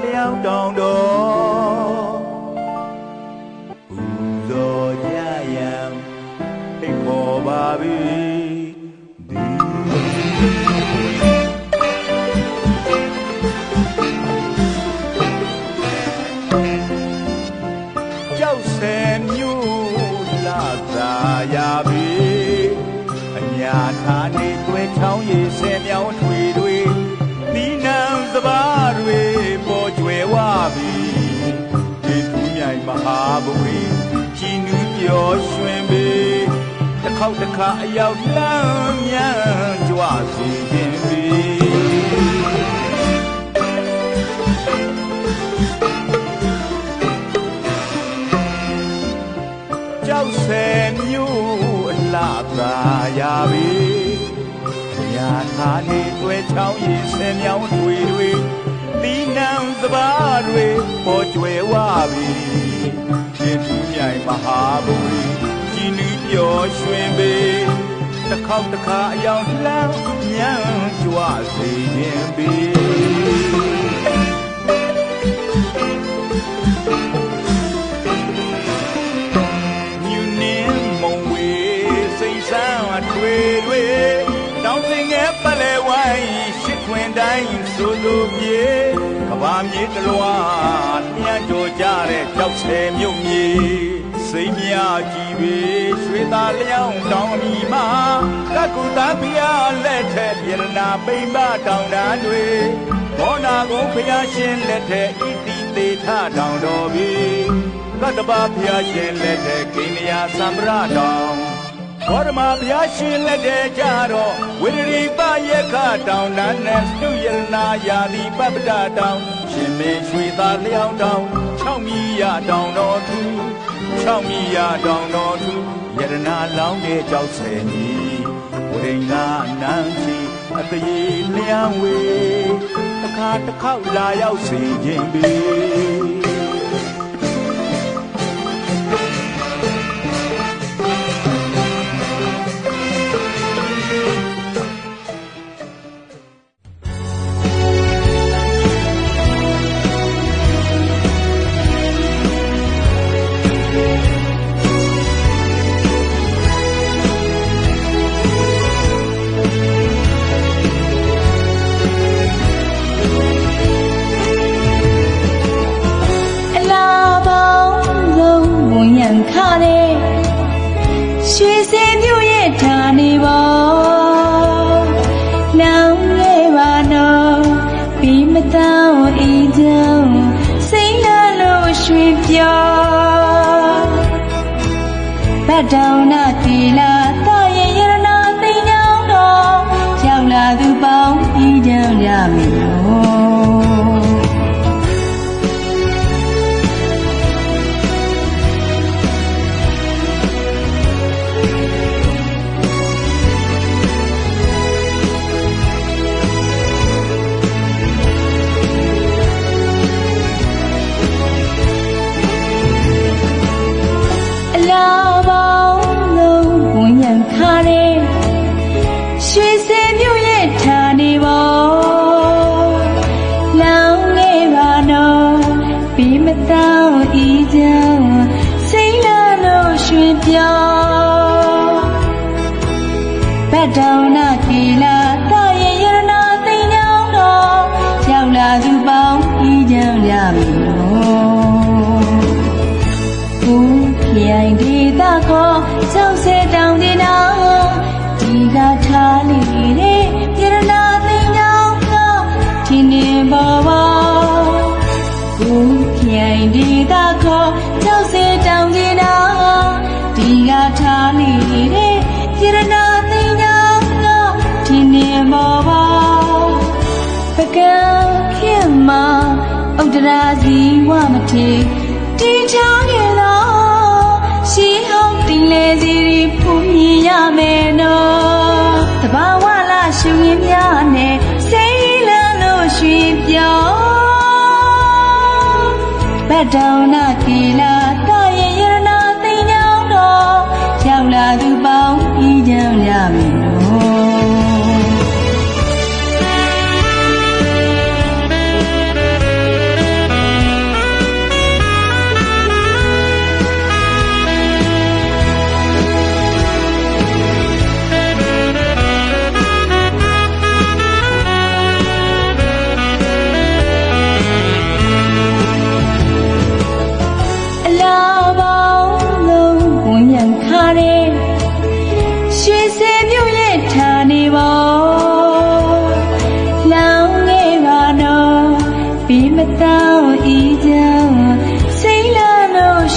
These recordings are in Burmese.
လျောင်းတောင်တော်ပူဇော်ကြရန်ဖိတ်ခေါ်ပါပြီကြောက်ဆယ်မြို့လာသာရပြီအညာထားနေတွဲချောင်းရည်ဆယ်မြောင်းထွေတွေဒီနံစပါးတွေပေါ်ကျွယ်ဝပြီဒီထူးမြိုင်မဟာဘဝီကြည်နူးပျော်ရွှင်ပြီတစ်ခေါက်တစ်ခါအရောက်လမ်းမြန်ကြွစီခြင်းပြီကြောက်ဆယ်မြို့အလားသာရပြီညာထားနေတွဲချောင်းရည်ဆယ်မြောင်းတွေဒီနံစပါးတွေပေါ်ကျွယ်ဝပြီရှင်ထူးမြိုင်မဟာဘဝီကြည်နူးပျော်ရွှင်ပေတစ်ခေါက်တစ်ခါအယောင်လမ်းမြန်ကြွစေခြင်းပေညူနင်းမုံဝေစိတ်ဆန်းအထွေတွေတောင်းစင်ငယ်ပလဲဝိုင်းရှစ်ခွင်တိုင်းစိုးစိုးပြေကဘာမြေတလွားညံ့ကြော်ကြတဲ့ကြောက်ဆယ်မြို့မြေစိတ်မြကြီးပေရွှေသားလျောင်းတောင်အမိမှာကကုသားဖျားလက်ထက်ပြည်နာပိမ့်မတောင်တန်းတွေဘောနာကုန်းဖျားရှင်လက်ထက်ဣတိသေးထတောင်တော်ပြီကတ္တပဖျားရှင်လက်ထက်ကိန္နယာသံဗရတောင်ဘောဓမာဘုရားရှင်လက်ထဲကြတော့ဝိရိပယက္ခတောင်နာနဲ့စုယရနာယာတိပပ္ပတတောင်ရှင်မင်းရွှေသားလျောင်းတောင်6မိရတောင်တော်သူ6မိရတောင်တော်သူယရနာလောင်းတဲ့ကြောက်ဆယ်ကြီးဝိရိငါနန်းချီအတရေလျံဝေတစ်ခါတစ်ခေါက်လာရောက်စေခြင်းပေရွှေစင်မြို့ရဲ့ဌာနေပေါ်လောင်းလေးပါနော်ပြီးမတောင်းအေးကြောင်းစိတ်လာလို့ရွှေပြောဗတ်တောင်နာတီလာတာရဲ့ရဏသိန်းကြောင်းတော်ရောက်လာသူပေါင်းပြီးကြောင်းရမည်ရွှေစင်မြို့ရဲ့ဌာနေပေါ်လောင်းနေပါနော်ပြီးမတောင်းဤကြောင့်စိတ်လာလို့ရွှေပြောဗတ်တောင်နာတီလာတာရဲ့ရဏသိန်းကြောင်းတော်ရောက်လာသူပေါင်းဤကြောင့်ရမည်ဘူးခိုင်ဒေသခေါ်60တောင်ဒီနာဒီကထားနေတဲ့ပြရနာသိန်းကြောင်းကဒီနေပေါ်ပေါ်ဘူးခိုင်ဒေသခေါ်60တောင်ဒီနာဒီကထားနေတဲ့ပြရနာသိန်းကြောင်းကဒီနေပေါ်ပေါ်ပကံခင်မှာဥဒရာစီဝမထေတီချာခဲ့တော့ရှိဟောင်းတင်လေစီဖူးမြင်ရမယ်နော်တဘာဝလာရှင်ရင်များနဲ့စိတ်လန်းလို့ရွှေပြောဗတ်တောင်နာတီလာတာရဲ့ရဏသိန်းကြောင်းတော်ရောက်လာသူပေါင်းဤကြောင့်ရမည်နော်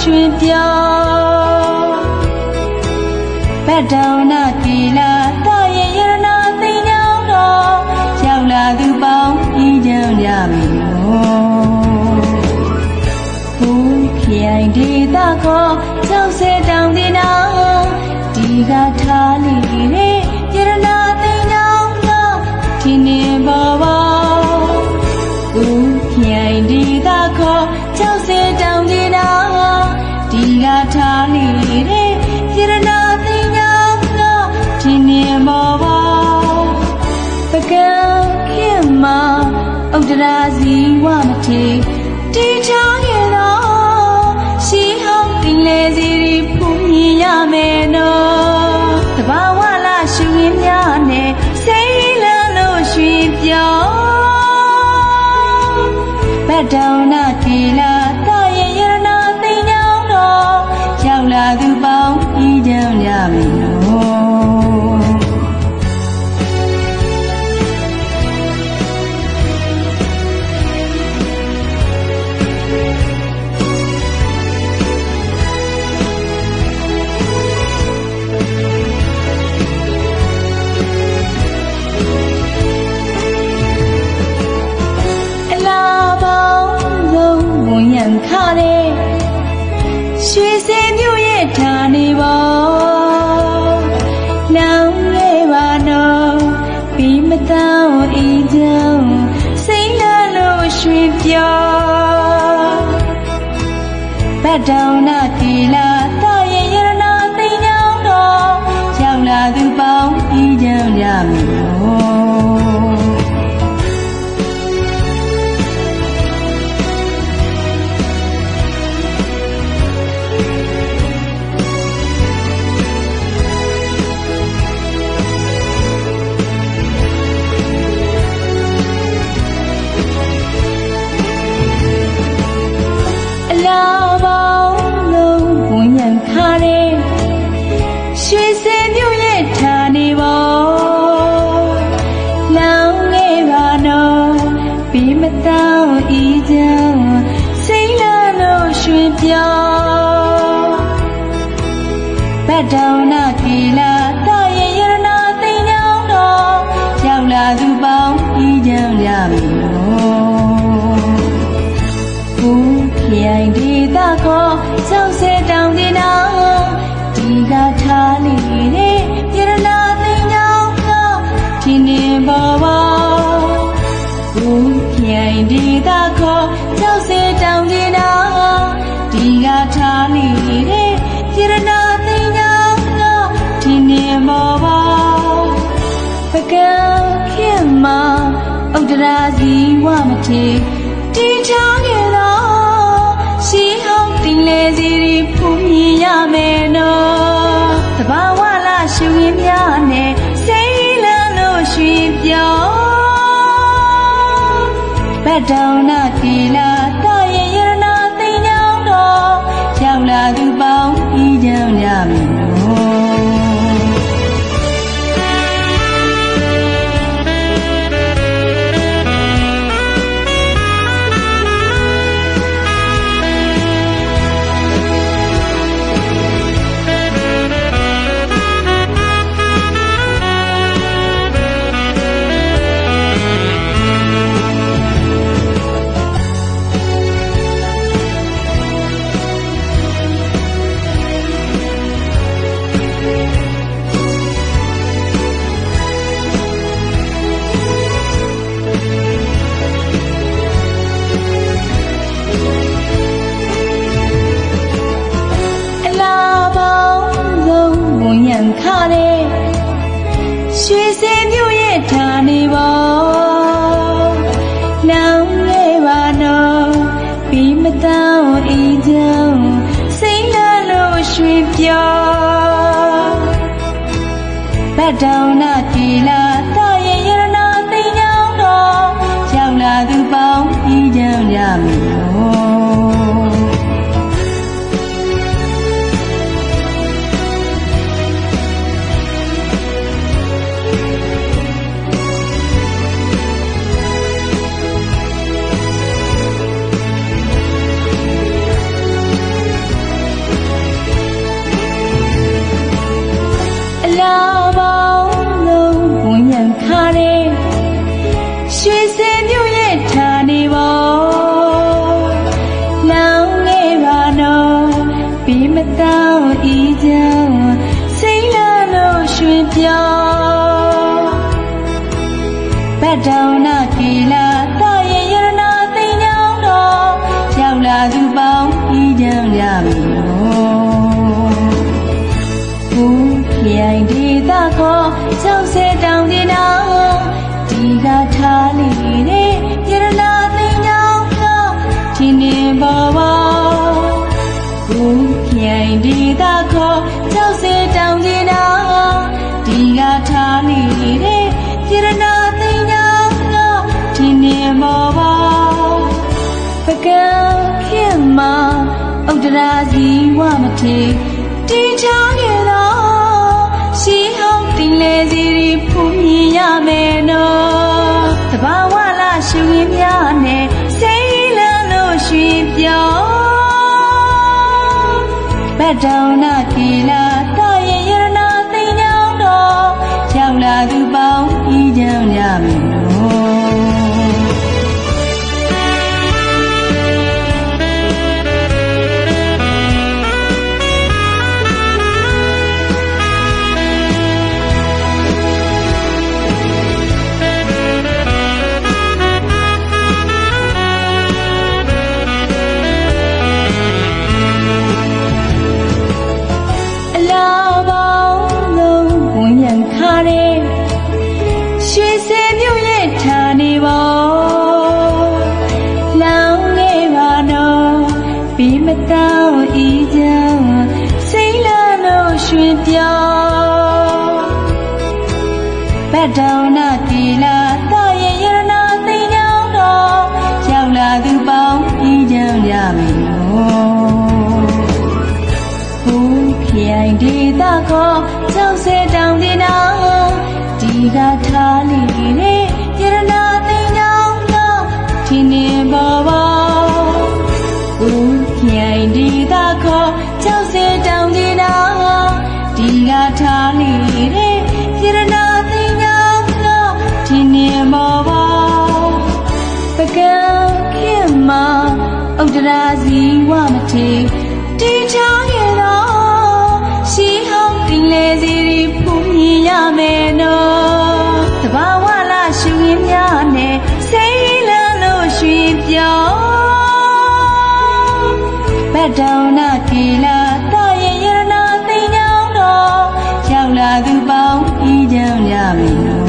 ရွှင်ပြောဘတ်တောင်နာတီလာတာရဲ့ရနာသိညောင်းတော်ရောက်လာသူပေါင်းဤကြောင့်ရပြီလို့ဘုခိုင်ဒေသခေါ်ကြောက်စဲတောင်တင်နာဒီကထားလိတဲ့ရနာသိညောင်းတော်ဒီနေပေါ်ပေါ်ဘုခိုင်ဒေသခေါ်ကြောက်စဲတောင်တင်နာဒီကထားလိတဲ့ရနာသိညောင်းတော်ဒီနေပေါ်ပေါ်ပကံခင်မှာဥဒရာစီဝမထေတီချာရဲ့တော့ရှိဟောင်းတင်လေစီဖူးမြင်ရမယ်နော်တဘာဝလာရှူရင်းများနဲ့စိတ်လန်းလို့ရွှင်ပြောဘတ်တောင်နာတီလာတာရဲ့ရနာသိညောင်းတော့ရောက်လာသူပေါင်းဤကြောင့်ရပြီနော်ခါတဲ့ရွှေစင်မြို့ရဲ့ဌာနေပေါ်လောင်းလေးပါတော့ပြီးမတောင်းဤကြောင့်စိတ်လာလို့ရွှင်ပြောဘတ်တောင်နာတီလာတာရဲ့ရနာသိညောင်းတော့ရောက်လာသူပေါင်းဤကြောင့်ရပြီလို့ရွှေစင်မြို့ရဲ့ဌာနေပေါ်လောင်းလေးပါတော့ပြီးမတောင်းဤကြောင့်စိတ်လာလို့ရွှင်ပြောဘတ်တောင်နာတီလာတာရဲ့ရနာသိညောင်းတော့ရောက်လာသူပေါင်းဤကြောင့်ရပြီလို့ဘုခိုင်ဒေသခေါ်ကြောက်စဲတောင်တင်နာဒီကထားလိတဲ့ရနာသိညောင်းတော့ဒီနေပေါ်ပေါ်ဘုခိုင်ဒေသခေါ်ကြောက်စဲတောင်တင်နာဒီကထားလိတဲ့ရနာသိညောင်းတော့ဒီနေပေါ်ပေါ်ပကံခင်မှာဥဒရာစီဝမထေတီချာရဲ့တော့ရှိဟောင်းတင်လေစီဖူးမြင်ရမယ်နော်တဘာဝလာရှူရင်းများနဲ့စိတ်လန်းလို့ရွှင်ပြောဘတ်တောင်နာတီလာတာရဲ့ရနာသိညောင်းတော့ရောက်လာသူပေါင်းဤကြောင့်ရပြီနော်ခါတဲ့ရွှေစင်မြို့ရဲ့ဌာနေပေါ်လောင်းလေးပါတော့ပြီးမတောင်းဤကြောင့်စိတ်လာလို့ရွှင်ပြောဘတ်တောင်နာတီလာတာရဲ့ရနာသိညောင်းတော့ရောက်လာသူပေါင်းဤကြောင့်ရပြီလို့ တောင်းဤကြောင့်စိတ်လာလို့ရွှင်ပြောင်းဘတ်တောင်နာကီလာတာရဲ့ရဏသိညောင်းတော်ရောက်လာသူပေါင်းဤကြောင့်ရမည်ဘူးခိုင်ဒေသခေါ်60တောင်ဒီနာဒီကထားလေတဲ့ရဏသိညောင်းတော်ဒီနေပေါ်ပါခိုင်ဒေသခေါ်60တောင်ဒီနာဒီကထားလေတဲ့ရဏသိညောင်းတော်ဒီနေပေါ်ပါပကံခင်မှာဥဒရာစီဝမထေတီချောင်းရတော့ရှိဟောင်းတင်လေစီရီဖူမြင်ရမယ်နော်တဘာဝလာရှင်ရင်းများနဲ့စိတ်လန်းလို့ရွှင်ပြောင်းဘတ်တောင်နာကီလာတာရဲ့ရဏသိညောင်းတော်ရောက်လာသူပေါင်းဤကြောင့်ရမယ်မတောင်းဤကြောင့်စိတ်လာလို့ရွှင်ပြောင်းဘတ်တောင်နာကီလာတာရဲ့ရဏသိညောင်းတော်ရောက်လာသူပေါင်းဤကြောင့်ရမယ်ဘူးခိုင်ဒေသခေါ်60တောင်ဒီနာဒီကထားလေတဲ့ရဏသိညောင်းတော်ဒီနေပေါ်ပါခိုင်ဒေသခေါ်60တောင်ဒီနာဒီကထားလေတဲ့ရဏသိညောင်းတော်ဒီနေမောပါပကံခင်မှာဥဒရာစီဝမထေတီချောင်းရတော့ရှိဟောင်းတင်လေစီရီဖူမြင်ရမယ်နော်တဘာဝလာရှင်ရင်းများနဲ့စိတ်လန်းလို့ရွှင်ပြောင်းဘတ်တောင်နာကီလာတာရဲ့ရဏသိညောင်းတော်ရောက်လာသူပေါင်းဤကြောင့်ရမယ်နော်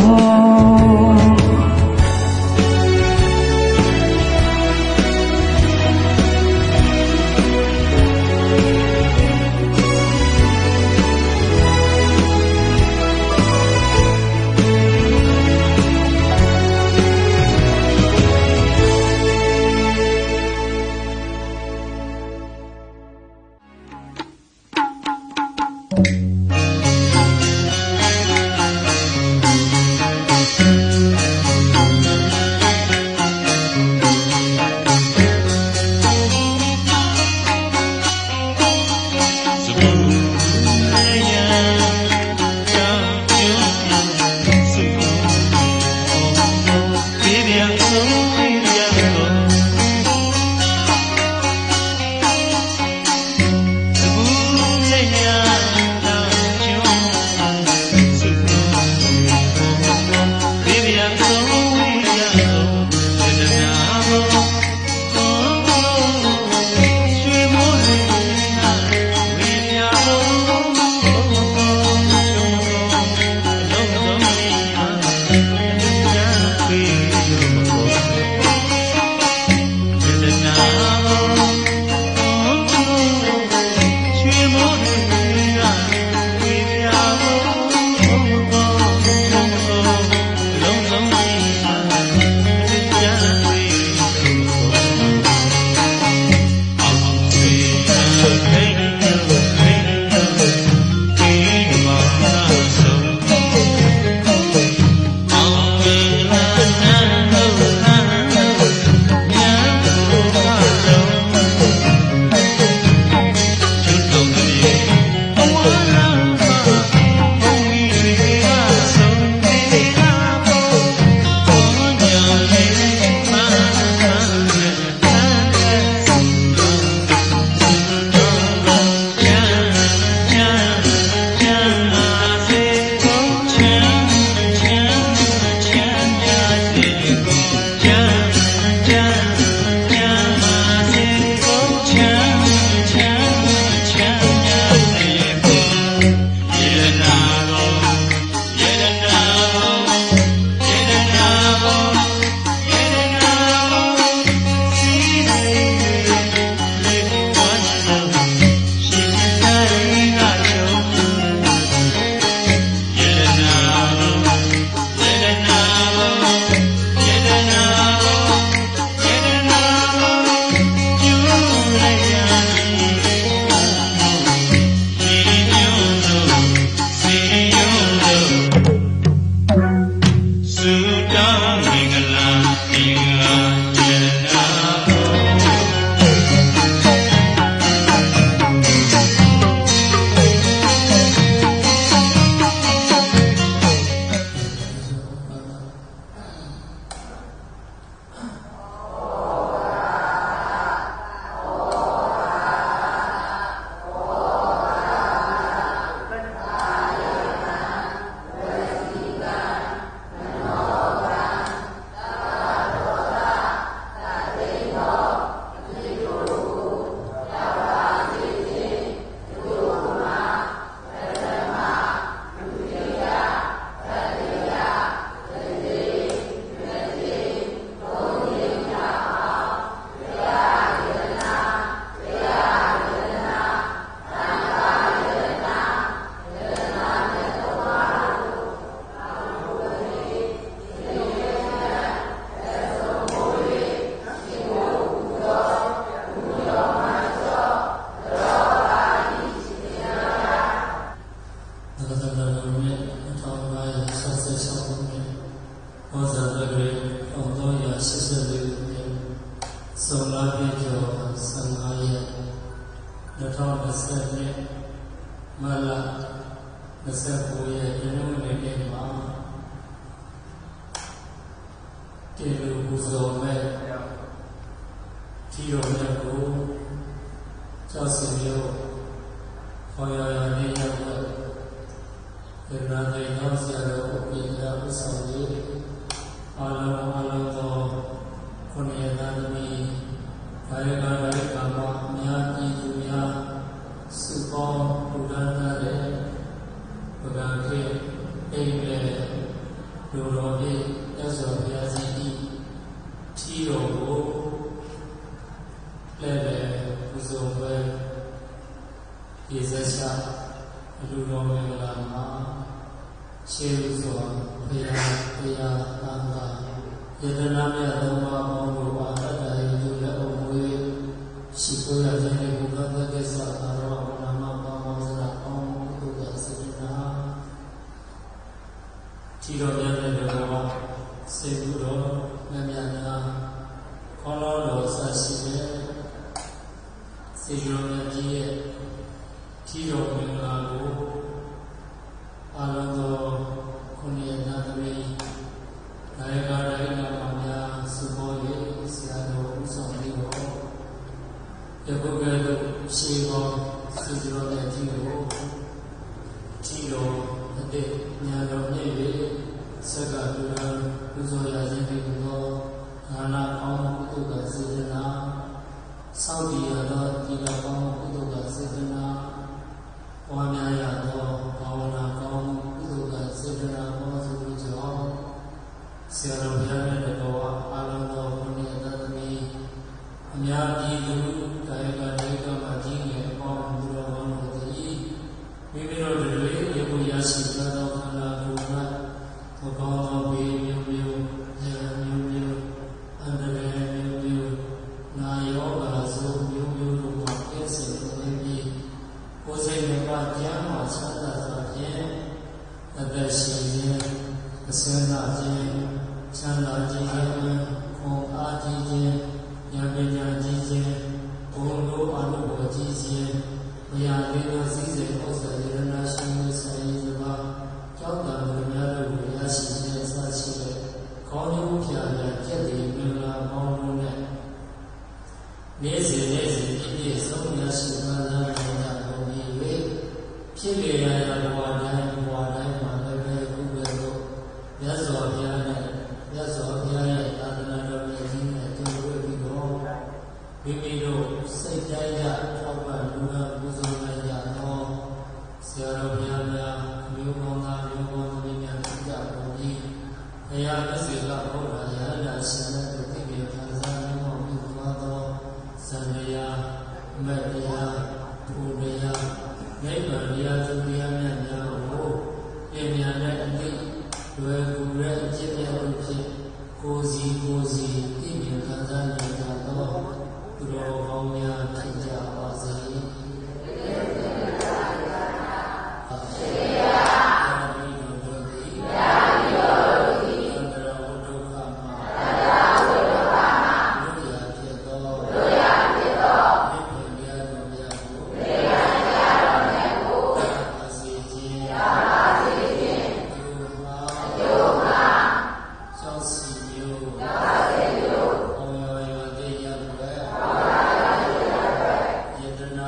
မလ29ရက်ဒီနေ့နေ့မှာတေလူပူဇော်မဲ့ထီတော်မြတ်ကိုကျောက်စင်မြို့ခေါ်ရရနေရောက်တဲ့ဒီနာဒေနောဆရာတော်ကိုပြည်ရာဥဆောင်ရေးအားလုံးသောခုနှစ်ရက်သားသမီးဘာရကရိုက်ကမှာအများပြည်သူများစုပေါင်းပူဇော်တဲ့ပကံခေအိမ်နဲ့လူတော်ပြည်ရသော်ဘုရားစီထီတော်ကိုလဲလဲပူဇော်ပွဲရေစက်ရှာလူတော်မင်္ဂလာမှာရှေးဥစွာဘုရားသာသနာယတနာမြတ်သုံးပါးပေါင်းတို့အားအတ္တရေကျလက်အုံဝေးရှိခိုးရခြင်းနဲ့ဘုရားသစ္စာအာရောနာမပါမောစရာပေါင်းတို့ကစေတနာထီတော်မြတ်တဲ့တော်စေဘူးတော်မြတ်များခေါ်တော်ဆရှိတဲ့စေတော်မြတ်ကြီးရဲ့ထီတော်မင်္ဂလာကိုအာနန္ဒခုနှစ်ရက်သားသမီးဒါရကရိုက်နာမများစုပေါ်၍ဆရာတော်ဦးဆောင်ပြီးတော့ယခုကဲ့သို့ရှေးသောစေတော်မြတ်ကြီးကိုထီတော်အတိတ်ညာတော်မြည့်၍ဆက်ကတူရန်ပူဇော်ရခြင်းပြုသောငါနာကောင်းကုသိုလ်ကစေတနာစောင့်တည်ရသောဒီလကောင်းကုသိုလ်ကစေတနာပွားများရသောဘာဝနာကောင်းကုသိုလ်ကစေတနာပေါ်စုကြောင့်ဆရာတော်ဘုရားနဲ့တော်အားလုံးသောဘုရားသားသမီးအများပြည်သူဒါယကဒိဋ္ဌမကြီးငယ်အပေါင်းသူတော်ကောင်းတို့သည်မိမိတို့တွေရေကိုရရှိသောခန္ဓာကိုယ်၌သဘောသောဘေးမျိုးမျိုးဉာဏ်မျိုးမျိုးအန္တရာယ်မျိုးမျိုးနာယောဂါဆိုမျိုးမျိုးတို့မှာပြည့်စုံနေပြီးကိုယ်စိတ်နဲ့ပါကျမ်းမှာချမ်းသာစွာဖြင့်အသက်ရှင်ခြင်းအစင်းသာခြင်းချမ်းသာခြင်းခွန်အားကြီးခြင်းဉာဏ်ပညာကြီးခြင်းဘုံတို့အနုဘောကြီးခြင်းမရသေးသောစည်းစိမ်ဥစ္စာရတနာရှိမှုဆိုင်ရာစပါကြောင့်တန်လူများတို့ကိုရရှိခြင်းအစရှိတဲ့ခေါင်းကျိုးဖြာရကျက်တည်မင်္ဂလာပေါင်းတို့နဲ့နေ့စဉ်ပြည့်ဆုံးရရှိမှန်လာကြတော်မူ၍ဖြစ်လေရဘဝတိုင်းမှာလည်းပဲခုပဲလို့မြတ်စွာဘုရားရဲ့သာသနာတော်မြတ်ကြီးနဲ့တွေ့ပြီးတော့မိမိတို့စိတ်တိုင်းရထောက်ပံ့လူနာပူဇော်နိုင်ကြသောဆရာတော်ဘုရားများမျိုးပေါင်းသားမျိုးပေါင်းသမီးများဖြစ်ကြပါသည်ဘုရားမျက်စိကဘုရားရဟန္တာရှင်တဲ့သူသိမြင်ခံစားနိုင်မှုပြုသွားသောသံဃာမတ်တရားဘုရားနိဗ္ဗာန်တရားသူတရားမြတ်များကိုပညာနဲ့အသိလွယ်ကူတဲ့အကျင့်များဖြင့်ကိုယ်စီသိမြင်ခံစားနိုင်ကြသောသူတော်ကောင်းများဖြစ်ကြပါစေ။ယတနာ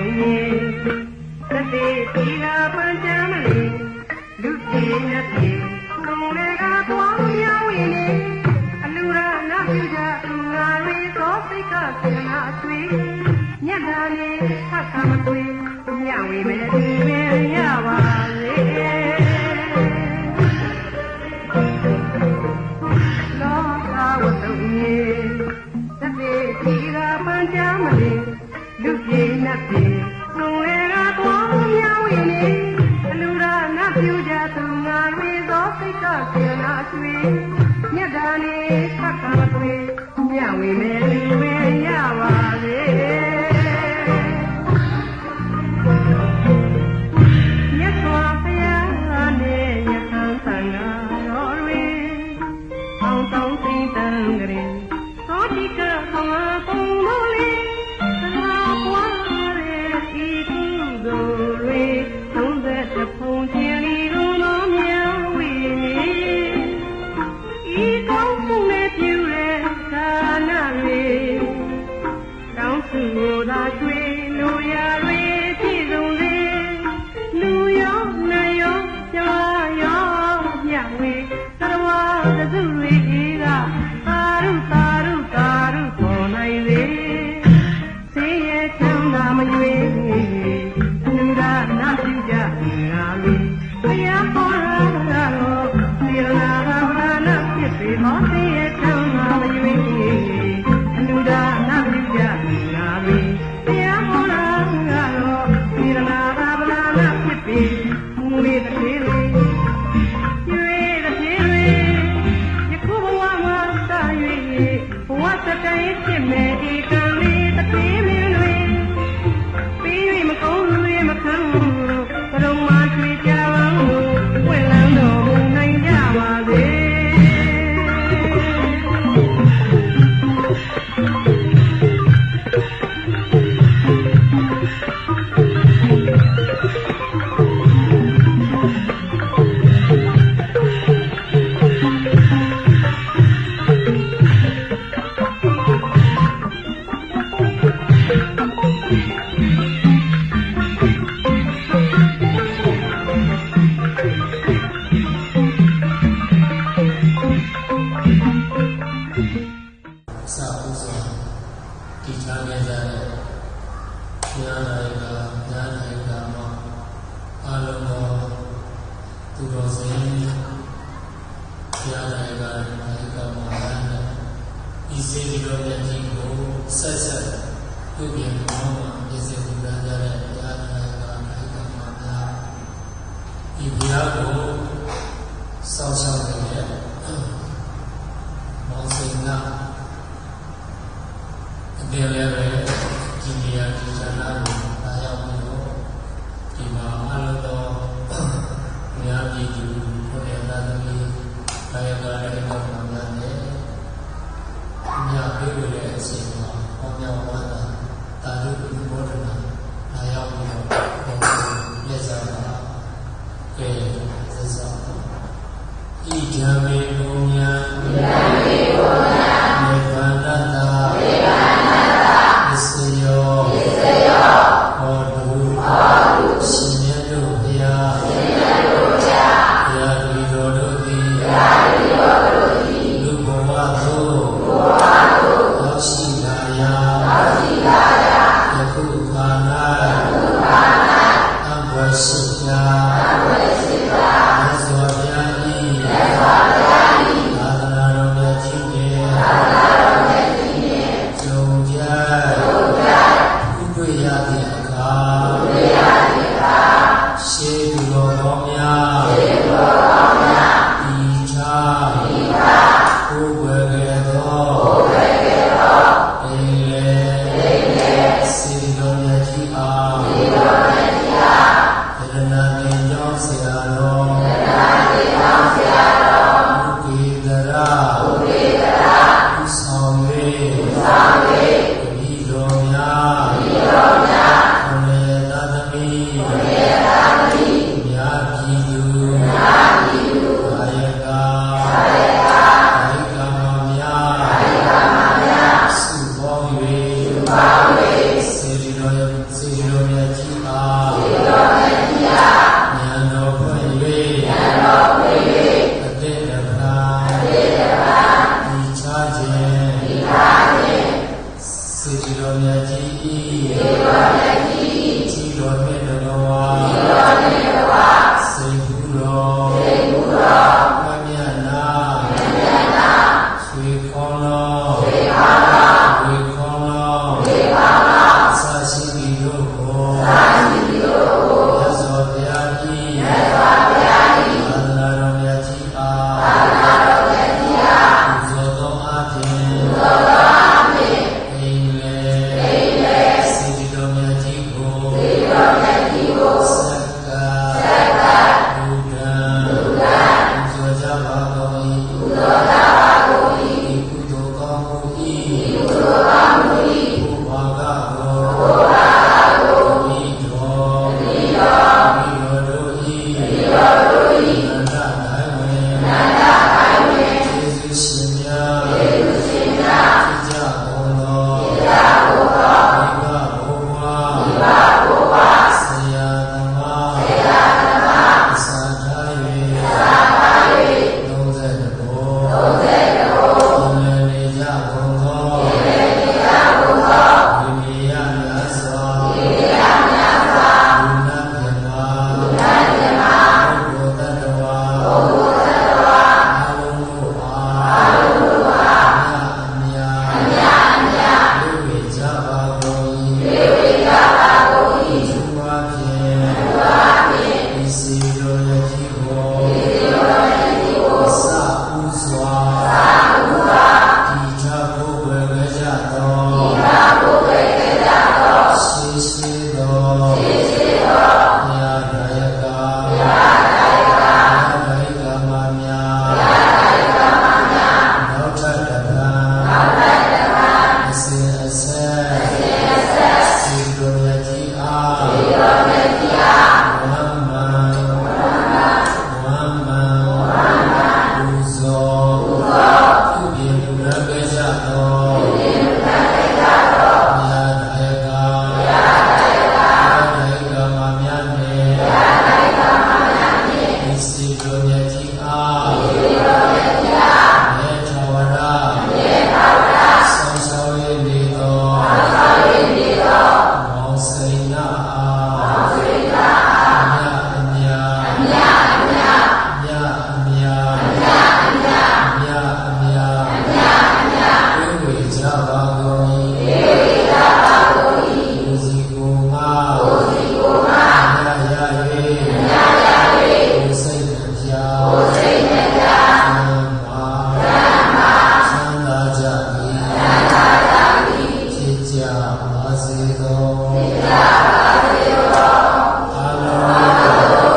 ဆုံးရင်သက်သေးဒီကပန်းချမ်းမလေးလူကြီးနဲ့ပြေလုံးတွေကသွားမြောင်းဝင်နေအလူရနာပြကြသူငါလေးသောစိတ်ကစေနာဆွေညက်တာလေးဖတ်တာမတွေ့ညဝေမဲ့ဒီပင်ရပါလေလောကဝတ္ထုမြေသက်သေးဒီကပန်းချမ်းမလေးလူကြီးနဲ့ပြေလုံးတွေကသွားမြောင်းဝင်နေအလူရနာပြကြသူငါလေးသောစိတ်ကစေနာဆွေညက်တာလေးဖတ်တာမတွေ့ညဝေမဲ့ဒီပင်ရပါလေအ ជីတော်မြတ်တဝါစိတ်ကူတော်မမြတ်နာဆွေခေါ်တော်ဝေခေါ်တော်သာရှိတိတို့ကိုမြတ်စွာဘုရားကြီးသာသနာတော်မြတ်ကြီးအားပူဇော်တော်အားဖြင့်အိမ်လေစိတ်တော်မြတ်ကြီးကိုဆက်ကဘုရားပူဇော်ကြပါကုန်၏ဒီကုသိုလ်ကောင်းမှု၏ဘုရားကကိုမိတော်တို့၏နန္ဒခိုင်ဝင်ကျေးဇူးရှင်များကြည်ကြကုန်သောမိဘဘုရားဆရာသမားအစာထား၍30ဘုရားနေကြကုန်သောဝိနည်းများစွာလူနာမြတ်မှာဘုရားတ ဝါအာလုံးတို့အားအမြလူဝေကြပါကုန်၏သူပါဖြင့်ဒီစီတော်ရဲ့ကြီးကိုစာဥစွာဒီချဖို့ဝယ်ကြတော်ရှိတော်ဘုရားဒါယကမများနောက်ထပ်တစ်ပါးအစဉ်အဆက်စီတော်မြတ်ကြီးအားဝမ်းမှန်ပူဇော်ပြုပြင်ပူရပေးကြတော်ဘုရားဒါယကမများနှင့်ဒီစီတော်မြတ်ကြီးအားမြေထာဝရဆောင်းဆောင်း၍နေတော်မောင်စိန်နာအားအမြဝေကြပါကုန်၏လူစီကိုငါရ၍စိတ်ကြံချမ်းသာကြ၏ဖြစ်ကြပါစေသောအာလုံး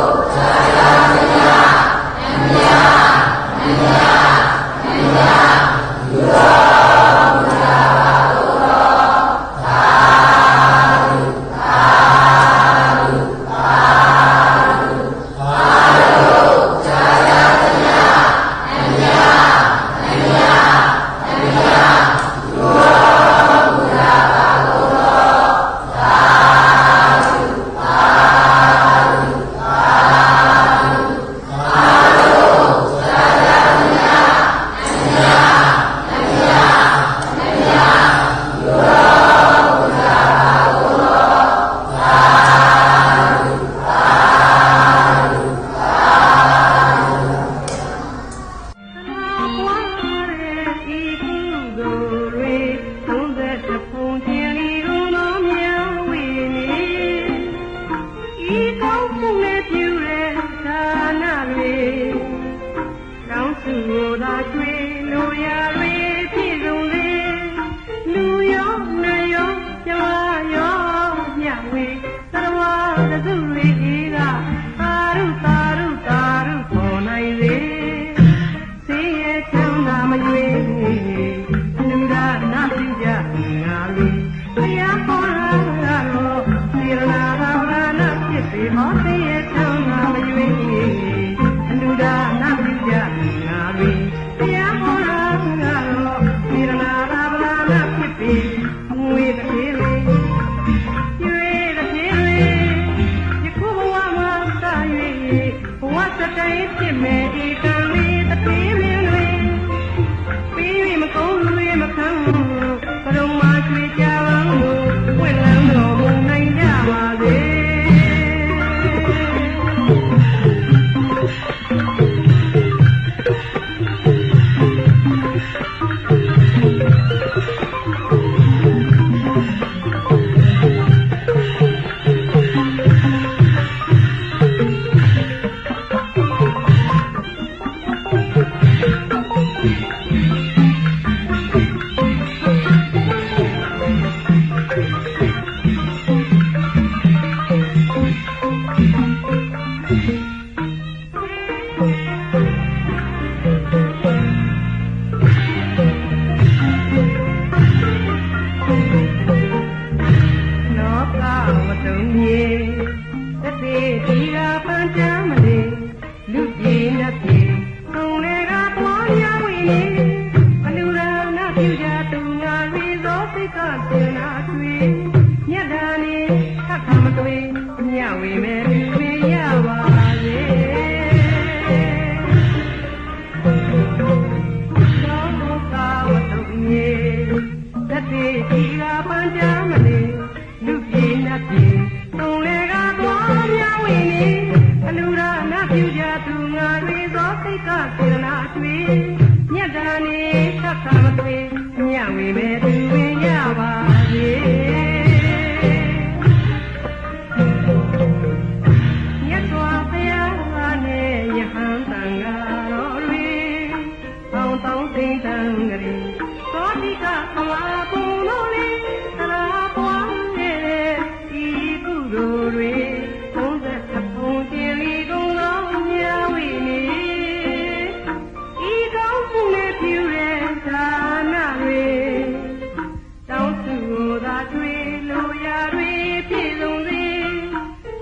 မြေတစ်သေးဒီကပန်းချမ်းမလေးလူပြေနဲ့ပြေသုံးလေကသွားရဝင်နေအလူရနာပြူကြသူငါရီသောစိတ်ကတင်နာတွေ့မြတ်တာနေထပ်ခမတွေ့ညဝေမဲ့ပြေရပါစေသောသာဝတ္တုမြေတစ်သေးဒီကပန်းချမ်းမလေးလူပြေနဲ့ပြေသုံးလေကသွားရဝင်နေအလူရနာပြူကြသူငါရီသောစိတ်ကတင်နာတွေ့မြတ်တာနေထပ်ခမတွေ့ညဝေမဲ့ပြေရပါစေမြတ်စွာဘုရားနဲ့ယဟန်တန်ဃာတော်တွေပေါင်းပေါင်းသိမ့်တန်ကြည်သောတိကသမာပုန်တို့လေးသရာပွားရဲ့ဤကုသိုလ်တွေသုံးသက်ဖုန်တင်လီကုန်တော်မြတ်ဝိနေဤကောင်းမှုနဲ့ပြုတဲ့ဒါနတွေတောင်းစုသာတွေ့လိုရာတွေပြည့်စုံစေ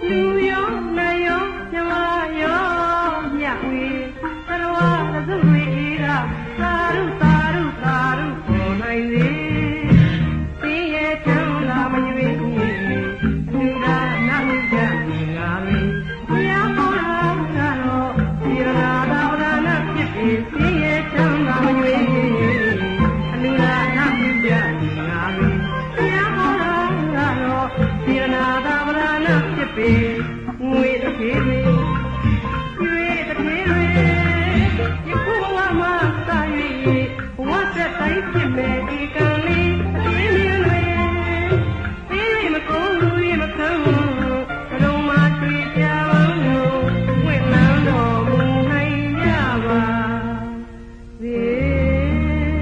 လူရောနာရောမြမရောမြတ်ဝေသရဝရစုတွေကသာရုသာရုသာရုပေါ်နိုင်စေသိရဲ့ချမ်းသာမရွေးလူနာနာမှုကြငါတွေဘုရားဟောတာကတော့ဒီရနာသာဝရဏဖြစ်ပြီးသိရဲ့ချမ်းသာမရွေးလူနာနာမှုကြငါတွေဘုရားဟောတာကတော့ဒီရနာသာဝရဏဖြစ်ပြီးငွေတစ်ပြေးတွေရွေးတစ်ပြေးတွေယခုဘဝမှာသာ၍ဝတ်သက်တိုင်းဖြစ်မဲ့ဒီကံလေးအပြင်းမြင်တွေသိမကုန်ဘူးမခံဘလုံးမချွေကြပါလို့ဝိလန်းတော်မူနိုင်ကြပါစေ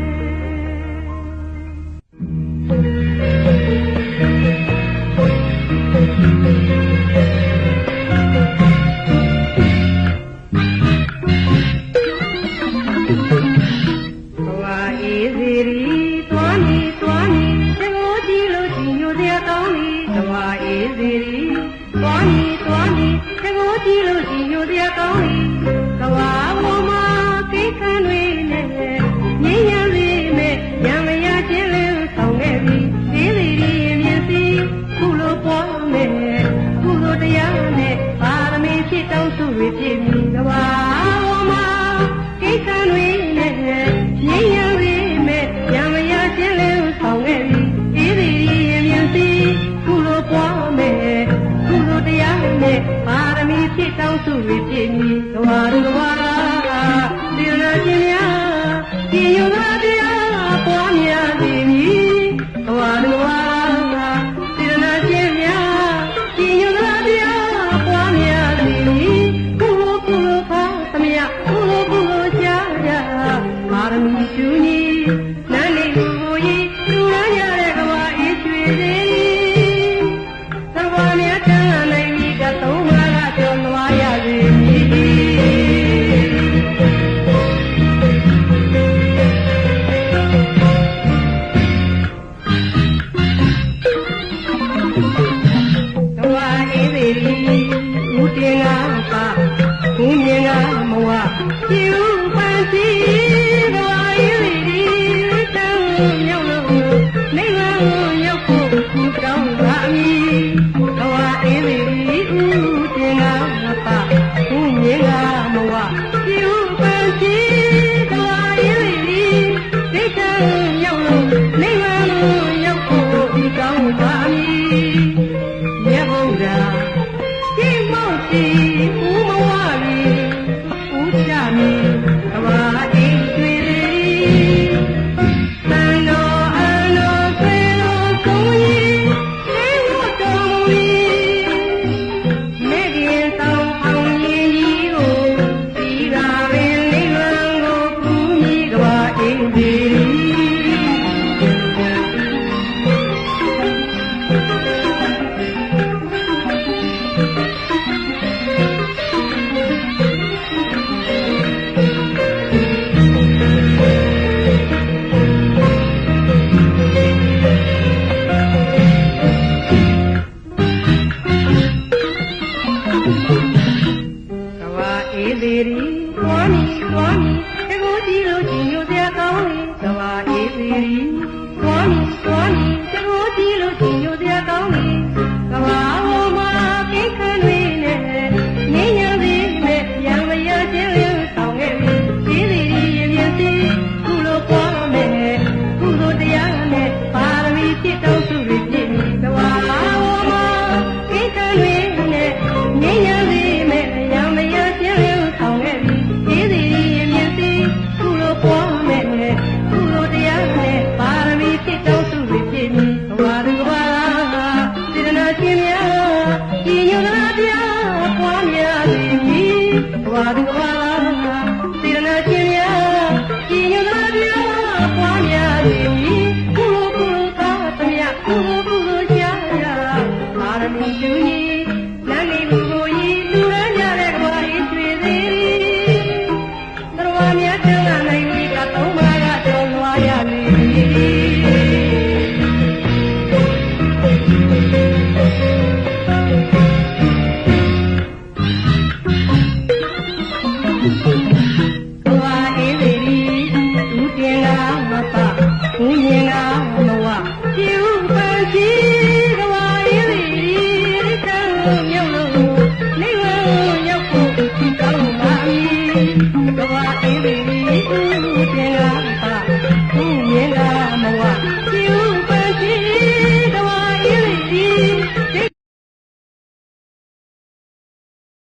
ပါ ရှင်များဒီညနာပြပွားများစီဘဝသူဘဝစေတနာရှင်များဒီညနာပြပွားများစီကုလိုသာသမယကုလိုရှားရာပါရမီယူ